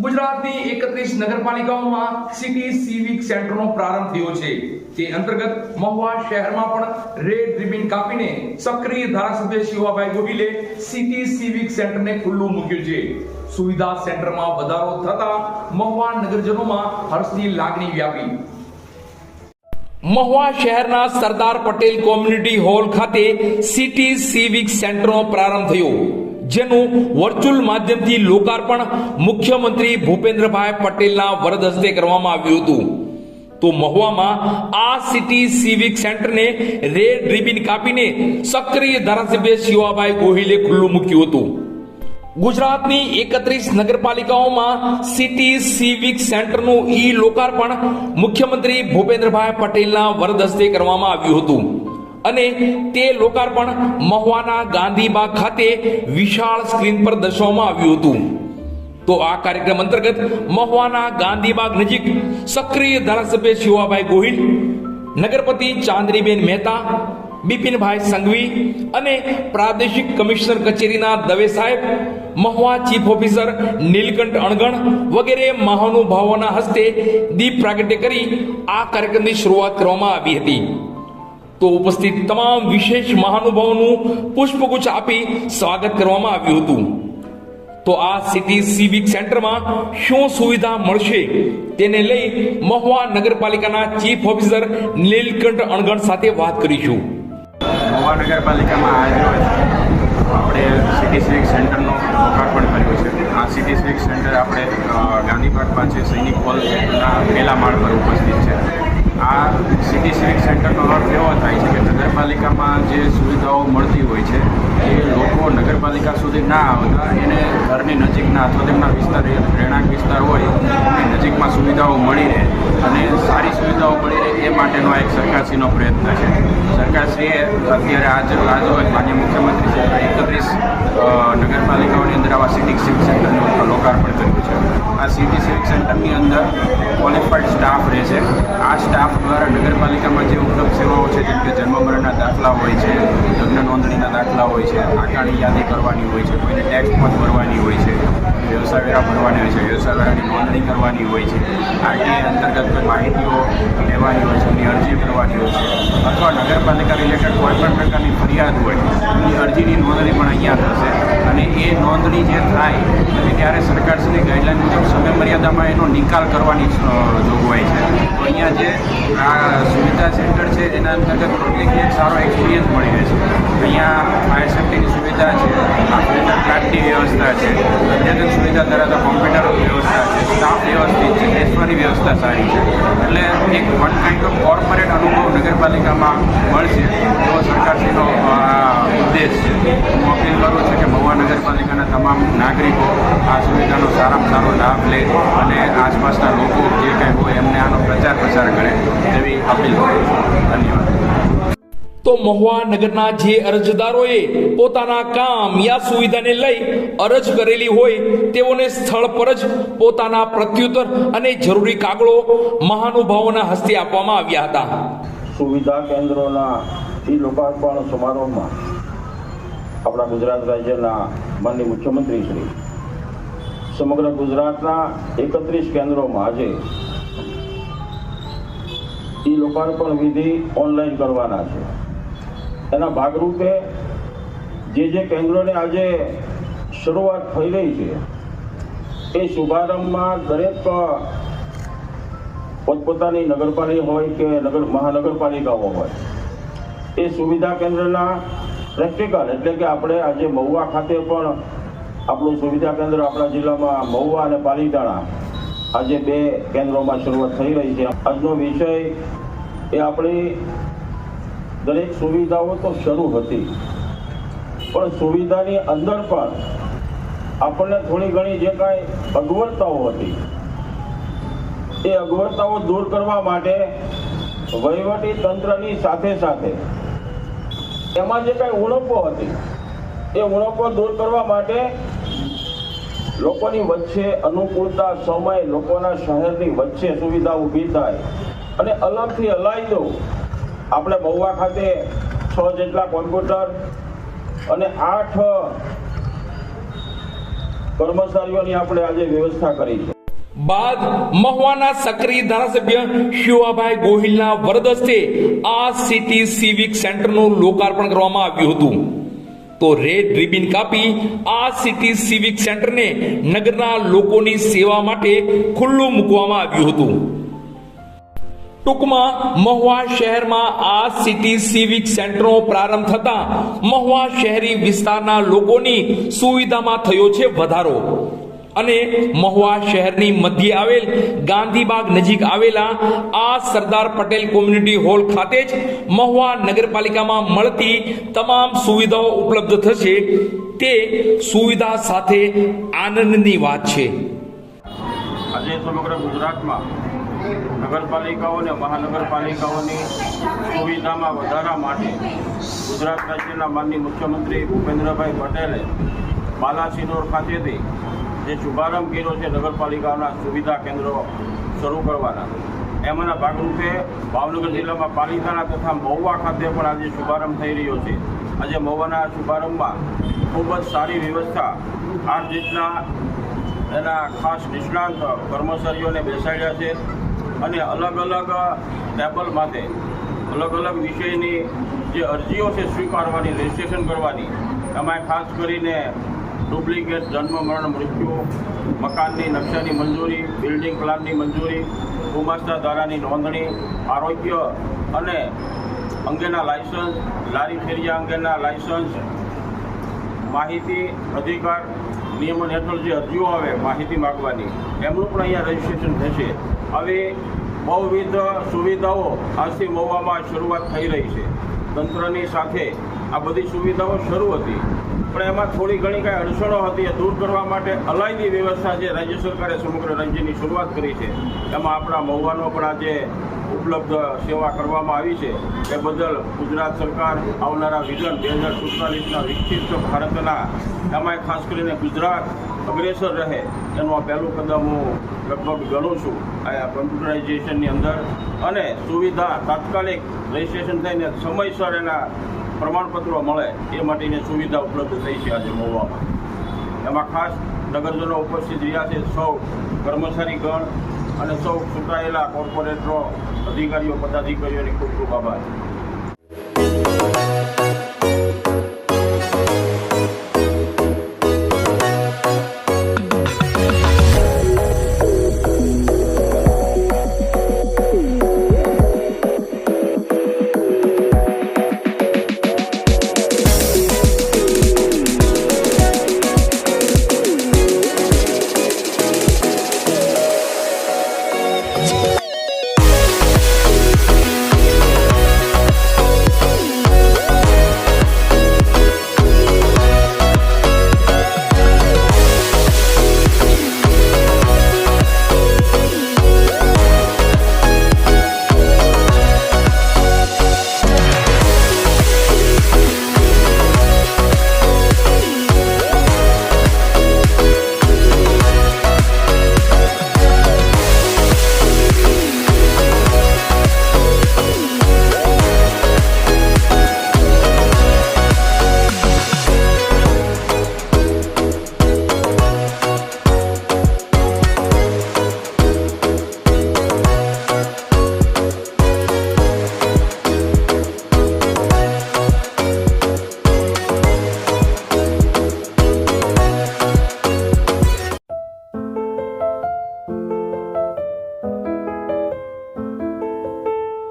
ગુજરાતની 31 નગરપાલિકાઓમાં city civic સેન્ટરનો પ્રારંભ થયો છે। તે અંતર્ગત મહુવા શહેરમાં પણ રેડ રિબન કાપીને સક્રિય ધારાસભ્ય શિવાભાઈ ગોહિલે સિટી સિવિક સેન્ટરને ખુલ્લું મૂક્યું છે। સુવિધા સેન્ટરમાં વધારો થતા મહુવા નગરજનોમાં હર્ષની લાગણી વ્યાપી। મહુવા શહેરના સરદાર પટેલ કોમ્યુનિટી હોલ ખાતે સિટી સિવિક સેન્ટરનો પ્રારંભ થયો, જેનું વર્ચ્યુઅલ માધ્યમથી લોકાર્પણ મુખ્યમંત્રી ભૂપેન્દ્રભાઈ પટેલના વરદ હસ્તે કરવામાં આવ્યું હતું। તો મહુવામાં આ સિટી સિવિક સેન્ટરને રેડ રિબન કાપીને સક્રિય ધારાસભ્ય શિવાભાઈ ગોહિલે ખુલ્લું મૂક્યું હતું। ગુજરાતની 31 નગરપાલિકાઓમાં સિટી સિવિક સેન્ટરનું ઈ લોકાર્પણ મુખ્યમંત્રી ભૂપેન્દ્રભાઈ પટેલના વરદ હસ્તે કરવામાં આવ્યું હતું અને તે લોકાર્પણ મહુવાના ગાંધીબાગ ખાતે વિશાળ સ્ક્રીન પર દર્શાવવામાં આવ્યું હતું। તો આ કાર્યક્રમ અંતર્ગત મહુવાના ગાંધીબાગ નજીક સક્રિય ધારાસભ્ય શિવાભાઈ ગોહિલ, નગરપતિ ચાંદનીબેન મહેતા, બિપિનભાઈ સંઘવી અને પ્રાદેશિક કમિશનર કચેરીના દવે સાહેબ, મહુવા ચીફ ઓફિસર નીલકંઠ અણગણ વગેરે મહાનુભાવોના હસ્તે દીપ પ્રાગટ્ય કરી આ કાર્યક્રમની શરૂઆત કરવામાં આવી હતી। તો ઉપસ્થિત તમામ વિશેષ મહાનુભાવોનું પુષ્પગુચ્છ આપી સ્વાગત કરવામાં આવ્યું હતું। તો આ સિટી સિવિક સેન્ટરમાં શું સુવિધા મળશે તેને લઈ મહુવા નગરપાલિકાના ચીફ ઓફિસર નીલકંઠ અણગણ સાથે વાત કરીશું। મહુવા નગરપાલિકામાં આજરોજ આપણે સિટી સિવિક સેન્ટરનું લોકાર્પણ કર્યું છે। આ સિટી સિવિક સેન્ટર આપણે ગાંધીબાગ પાસે સૈનિક હોલના પહેલા માળ પર ઉપસ્થિત છે। આ સિટી સિવિક સેન્ટરનો અર્થ એવો થાય છે કે નગરપાલિકામાં જે સુવિધાઓ મળતી હોય છે એ લોકો નગરપાલિકા સુધી ના આવતા એને ઘરની નજીકના અથવા તેમના વિસ્તાર રહેણાંક વિસ્તાર હોય એની નજીકમાં સુવિધાઓ મળી રહે અને સારી સુવિધાઓ મળી રહે એ માટેનો એક સરકારશ્રીનો પ્રયત્ન છે। સરકારશ્રીએ અત્યારે આજરોજ માન્ય મુખ્યમંત્રી શ્રી 31 નગરપાલિકાઓની અંદર આવા સિટી સિવિક સેન્ટરનું લોકાર્પણ કર્યું છે। આ સિટી સિવિક સેન્ટરની અંદર ક્વોલિફાઈડ સ્ટાફ રહે છે। આ સ્ટાફ દ્વારા નગરપાલિકામાં જે ઉપલબ્ધ સેવાઓ છે જેમ કે જન્મ મરણના દાખલા હોય છે, લગ્ન નોંધણીના દાખલા હોય છે, આકારણી યાદી કરવાની હોય છે, કોઈને ટેક્સ પણ ભરવાની હોય છે, વ્યવસાય વેરા ભરવાની હોય છે, વ્યવસાય વેરાની નોંધણી કરવાની હોય છે, આરટીઆઈ અંતર્ગત કોઈ માહિતીઓ લેવાની હોય છે, એની અરજી કરવાની હોય છે, અથવા નગરપાલિકા રિલેટેડ કોઈ પણ પ્રકારની ફરિયાદ હોય એની અરજીની નોંધણી પણ અહીંયા થશે અને એ નોંધણી જે થાય અને ત્યારે સરકારશ્રીની ગાઈડલાઈન મુજબ સમય મર્યાદામાં એનો નિકાલ કરવાની જોગવાઈ છે। તો અહીંયા જે આ સુવિધા સેન્ટર છે એના અંતર્ગત પબ્લિકને એક સારો એક્સપિરિયન્સ મળી રહે છે। અહીંયા ફાયર સેફ્ટીની સુવિધા છે, ફિલ્ટર પ્લાન્ટની વ્યવસ્થા છે, અદ્યતન સુવિધા ધરાવતા કોમ્પ્યુટર વ્યવસ્થા છે, સ્ટાફ વ્યવસ્થિત છે, બેસવાની વ્યવસ્થા સારી છે। એટલે એક વન કાઇન્ડ ઓફ કોર્પોરેટ અનુભવ નગરપાલિકામાં મળશે એવો સરકારશ્રીનો ઉદ્દેશ છે। હું અપીલ કરું છું કે મહુવા નગરપાલિકાના તમામ નાગરિકો આ સુવિધાનો સારામાં સારો લાભ લે અને આસપાસના લોકો જે કંઈ હોય એમને આનો પ્રચાર પ્રસાર કરે એવી અપીલ કરું છું। ધન્યવાદ। તો મહુવા નગરના જે અરજદારોએ પોતાના કામ યા સુવિધાને લઈ અરજ કરેલી હોય તેઓને સ્થળ પર જ પોતાના પ્રત્યુત્તર અને જરૂરી કાગળો મહાનુભાવોના હસ્તે આપવામાં આવ્યા હતા। સુવિધા કેન્દ્રોના ઈ લોકાર્પણ સમારોહમાં આપણા ગુજરાત રાજ્યના માનનીય મુખ્યમંત્રી શ્રી સમગ્ર ગુજરાતના 31 કેન્દ્રોમાં આજે ઈ લોકાર્પણ વિધિ ઓનલાઈન કરવાના છે। એના ભાગરૂપે જે કેન્દ્રોને આજે શરૂઆત થઈ રહી છે એ શુભારંભમાં દરેક પોતપોતાની નગરપાલિકા હોય કે મહાનગરપાલિકાઓ હોય એ સુવિધા કેન્દ્રના પ્રેક્ટિકલ એટલે કે આપણે આજે મહુવા ખાતે પણ આપણું સુવિધા કેન્દ્ર આપણા જિલ્લામાં મહુવા અને પાલીતાણા આજે 2 કેન્દ્રોમાં શરૂઆત થઈ રહી છે। આજનો વિષય એ આપણી દરેક સુવિધાઓ તો શરૂ હતી પણ સુવિધાની અંદર પણ આપણને થોડી ઘણી જે કાંઈ અગવડતાઓ હતી એ અગવડતાઓ દૂર કરવા માટે વહીવટી તંત્રની સાથે સાથે એમાં જે કાંઈ ઉણપો હતી એ ઉણપો દૂર કરવા માટે લોકોની વચ્ચે અનુકૂળતા સમય લોકોના શહેરની વચ્ચે સુવિધા ઊભી થાય અને અલગથી અલાયદો આપણે મહુવા ખાતે 6 જેટલા કોમ્પ્યુટર અને 8 કર્મચારીઓની આપણે આજે વ્યવસ્થા કરી છે. બાદ મહુવાના સક્રિય ધારાસભ્ય શિવાભાઈ ગોહિલના વરદ હસ્તે આ સિટી સિવિક સેન્ટરનું લોકાર્પણ કરવામાં આવ્યું હતું. તો રેડ રિબિન કાપી આ સિટી સિવિક સેન્ટરને નગરના લોકોની સેવા માટે ખુલ્લું મૂકવામાં આવ્યું હતું. ટૂંકમાં મહુવા શહેરમાં આ સિટી સિવિક સેન્ટરનો પ્રારંભ થતા મહુવા શહેરી વિસ્તારના લોકોની સુવિધામાં થયો છે વધારો અને મહુવા શહેરની મધ્યે આવેલ ગાંધીબાગ નજીક આવેલા આ સરદાર પટેલ કોમ્યુનિટી હોલ ખાતે જ મહુવા નગરપાલિકામાં મળતી તમામ સુવિધાઓ ઉપલબ્ધ થશે તે સુવિધા સાથે આનંદની વાત છે. આજે સમગ્ર ગુજરાતમાં નગરપાલિકાઓ અને મહાનગરપાલિકાઓની સુવિધામાં વધારા માટે ગુજરાત રાજ્યના માનનીય મુખ્યમંત્રી ભૂપેન્દ્રભાઈ પટેલે બાલાસિનોર ખાતેથી જે શુભારંભ કર્યો છે નગરપાલિકાઓના સુવિધા કેન્દ્રો શરૂ કરવાના, એમાંના ભાગરૂપે ભાવનગર જિલ્લામાં પાલિતાણા તથા મહુવા ખાતે પણ આજે શુભારંભ થઈ રહ્યો છે. આજે મહુવાના શુભારંભમાં ખૂબ જ સારી વ્યવસ્થા 8 જેટલા એના ખાસ નિષ્ણાંત કર્મચારીઓને બેસાડ્યા છે અને અલગ અલગ ટેબલ માટે અલગ અલગ વિષયની જે અરજીઓ છે સ્વીકારવાની, રજિસ્ટ્રેશન કરવાની, એમાં ખાસ કરીને ડુપ્લિકેટ જન્મ મરણ મૃત્યુ, મકાનની નકશાની મંજૂરી, બિલ્ડિંગ પ્લાનની મંજૂરી, ગુમાસ્તા ધારાની નોંધણી, આરોગ્ય અને અંગેના લાયસન્સ, લારી ફેરિયા અંગેના લાયસન્સ, માહિતી અધિકાર નિયમન હેઠળ જે અરજીઓ આવે માહિતી માગવાની, એમનું પણ અહીંયા રજિસ્ટ્રેશન થશે. હવે બહુવિધ સુવિધાઓ આજથી મહુવામાં શરૂઆત થઈ રહી છે. તંત્રની સાથે આ બધી સુવિધાઓ શરૂ હતી, પણ એમાં થોડી ઘણી કાંઈ અડચણો હતી એ દૂર કરવા માટે અલાયદી વ્યવસ્થા જે રાજ્ય સરકારે સમગ્ર રાજ્યની શરૂઆત કરી છે, એમાં આપણા મહુવાનો પણ આજે ઉપલબ્ધ સેવા કરવામાં આવી છે. એ બદલ ગુજરાત સરકાર આવનારા વિઝન 2047ના વિકસિત ભારતના એમાં ખાસ કરીને ગુજરાત અગ્રેસર રહે એનું આ પહેલું કદમ હું લગભગ ગણું છું આ કમ્પ્યુટરાઇઝેશનની અંદર, અને સુવિધા તાત્કાલિક રજિસ્ટ્રેશન થઈને સમયસર એના પ્રમાણપત્રો મળે એ માટેની સુવિધા ઉપલબ્ધ થઈ છે આજે મહુવામાં. એમાં ખાસ નગરજનો ઉપસ્થિત રહ્યા છે, સૌ કર્મચારીગણ અને સૌ ચૂંટાયેલા કોર્પોરેટરો, અધિકારીઓ, પદાધિકારીઓને ખૂબ ખૂબ આભાર.